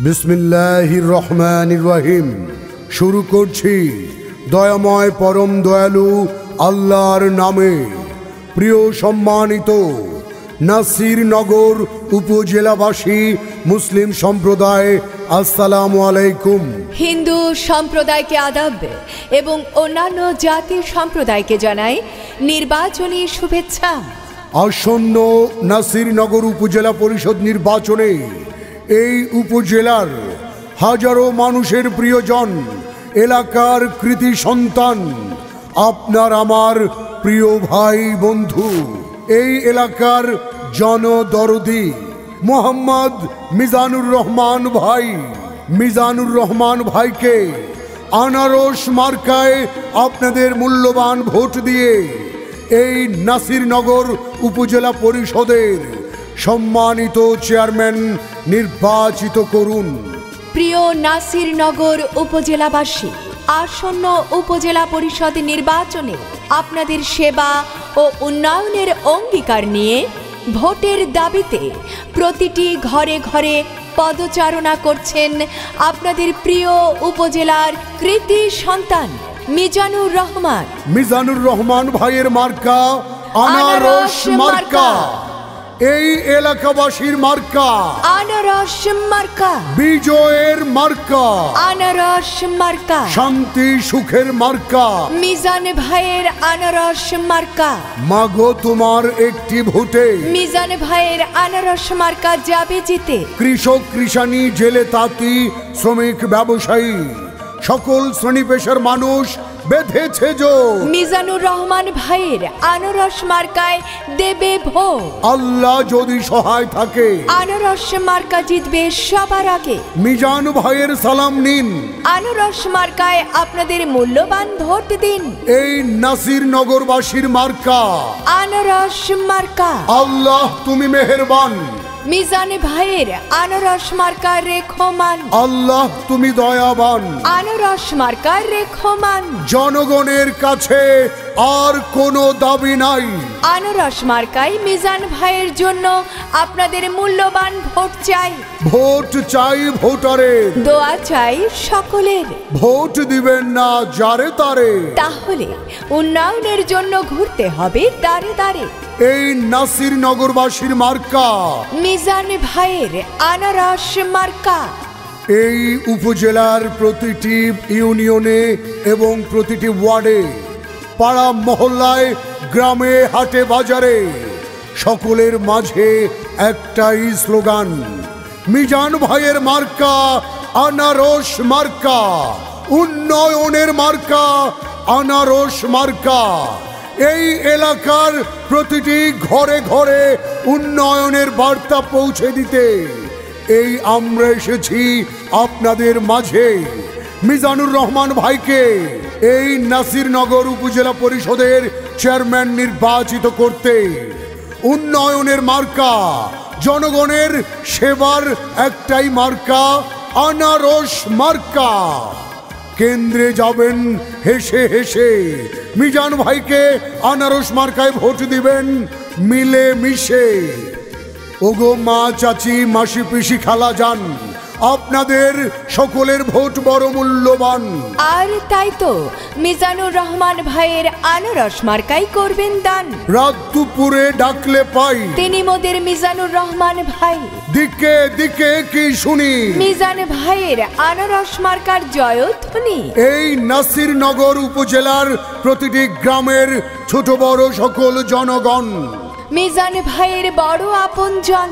বিসমিল্লাহির রহমানির রহিম। শুরু করছি দয়াময় পরম দয়ালু আল্লাহর নামে। প্রিয় সম্মানিত নাসিরনগর উপজেলাবাসী মুসলিম সম্প্রদায়, আসসালামু আলাইকুম। হিন্দু সম্প্রদায়কে আদাব এবং অন্যান্য জাতি সম্প্রদায়কে জানাই নির্বাচনী শুভেচ্ছা। আসন্ন নাসিরনগর উপজেলা পরিষদ নির্বাচনে এই উপজেলার হাজারো মানুষের প্রিয়জন, এলাকার কৃতি সন্তান, আপনার আমার প্রিয় ভাই বন্ধু, এই এলাকার জনদরদি মোহাম্মদ মিজানুর রহমান ভাই, মিজানুর রহমান ভাইকে আনারস মার্কায় আপনাদের মূল্যবান ভোট দিয়ে এই নাসিরনগর উপজেলা পরিষদের সম্মানিত চেয়ারম্যান নির্বাচিত করুন। প্রিয় নাসিরনগর উপজেলাবাসী, আসন্ন উপজেলা পরিষদ নির্বাচনে আপনাদের সেবা ও উন্নয়নের অঙ্গীকার নিয়ে ভোটের দাবিতে প্রতিটি ঘরে ঘরে পদচারণা করছেন আপনাদের প্রিয় উপজেলার কৃতি সন্তান মিজানুর রহমান। মিজানুর রহমান ভাইয়ের মার্কা আনারস মার্কা, এই এলাকাবাসীর মার্কা আনারস মার্কা, বিজয়ের মার্কা আনারস মার্কা, শান্তি সুখের মার্কা মিজান ভাইয়ের আনারস মার্কা। মাগো তোমার একটি ভোটে মিজান ভাইয়ের আনারস মার্কা যাবে জিতে। কৃষক, কৃষানি, জেলে, তাঁতি, শ্রমিক, ব্যবসায়ী, সকল শ্রেণী পেশার মানুষ বেঁধেছে জোর মিজানুর রহমান ভাইয়ের আনারস মার্কায় দেবে ভোট। আল্লাহ যদি সহায় থাকে আনারস মার্কা জিতবে সবার আগে। মিজান ভাইয়ের সালাম নিন, আনারস মার্কায় আপনাদের মূল্যবান ভোট দিন। এই নাসিরনগরবাসীর মার্কা আনারস মার্কা। আল্লাহ তুমি মেহেরবান, মিজান ভাইয়ের আনারস মার্কার রেখমান। আল্লাহ তুমি দয়াবান, আনারস মার্কার রেখমান। জনগণের কাছে আর কোনো দাবি নাই। আনারস মার্কায় মিজান ভাইয়ের জন্য আপনাদের মূল্যবান ভোট চাই। ভোট চাই ভোটারের, দোয়া চাই সকলের। ভোট দিবেন না যারে তারে, তাহলে উন্নয়নের জন্য ঘুরতে হবে দাঁড়ে দাঁড়ে। এই নাসিরনগরবাসীর মার্কা মিজান ভাইয়ের আনারস মার্কা। এই উপজেলার প্রতিটি ইউনিয়নে এবং প্রতিটি ওয়ার্ডে, পাড়া মহল্লায়, গ্রামে, হাটে, বাজারে সকলের মাঝে একটাই স্লোগান, মিজান ভাইয়ের মার্কা আনারস মার্কা, উন্নয়নের মার্কা আনারস মার্কা। এই এলাকার প্রতিটি ঘরে ঘরে উন্নয়নের বার্তা পৌঁছে দিতে এই আমরা এসেছি আপনাদের মাঝে। মিজানুর রহমান ভাইকে এই নাসিরনগর উপজেলা পরিষদের চেয়ারম্যান নির্বাচিত করতে উন্নয়নের মার্কা, জনগণের সেবার একটাই মার্কা আনারস মার্কা। কেন্দ্রে যাবেন হেসে হেসে, মিজান ভাইকে আনারস মার্কায় ভোট দিবেন মিলে মিশে। ওগো মা, চাচি, মাসি, পিসি, খালা যান, আপনাদের সকলের ভোট বড় মূল্যবান। আর তাই তো মিজানুর রহমান ভাইয়ের আনারস মার্কাই করবেন দান। রাত দুপুরে ডাকলে পাই তিনি মোদের মিজানুর রহমান ভাই। দিকে দিকে কি শুনি মিজান ভাইয়ের আনারস মার্কার জয়ধ্বনি। এই নাসিরনগর উপজেলার প্রতিটি গ্রামের ছোট বড় সকল জনগণ মিজান ভাইয়ের বড় আপনজন।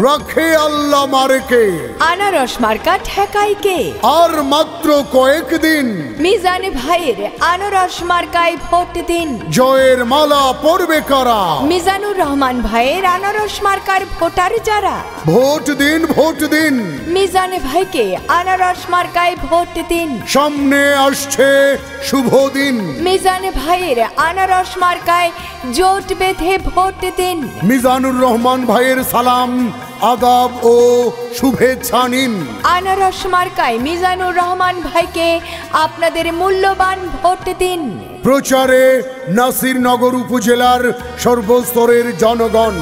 রাখে আল্লাহ মারেকে, আনারস মার্কা ঠেকাই কে। আর মাত্র কয়েকদিন মিজান ভাইয়ের আনারস মার্কায় ভোট দিন। জয়ের মালা পরবে কারা, মিজানুর রহমান ভাইয়ের আনারস মার্কার ভোটার যারা। ভোট দিন, ভোট দিন, মিজান ভাইকে আনারস মার্কায় ভোট দিন। সামনে আসছে শুভ দিন, মিজান ভাইয়ের আনারস মার্কায় জোট বেঁধে ভোট দিন। মিজানুর রহমান ভাইয়ের সালাম, আদাব ও শুভেচ্ছা নিন। আনারস মার্কায় মিজানুর রহমান ভাইকে আপনাদের মূল্যবান ভোট দিন। প্রচারে নাসিরনগর উপজেলার সর্বস্তরের জনগণ।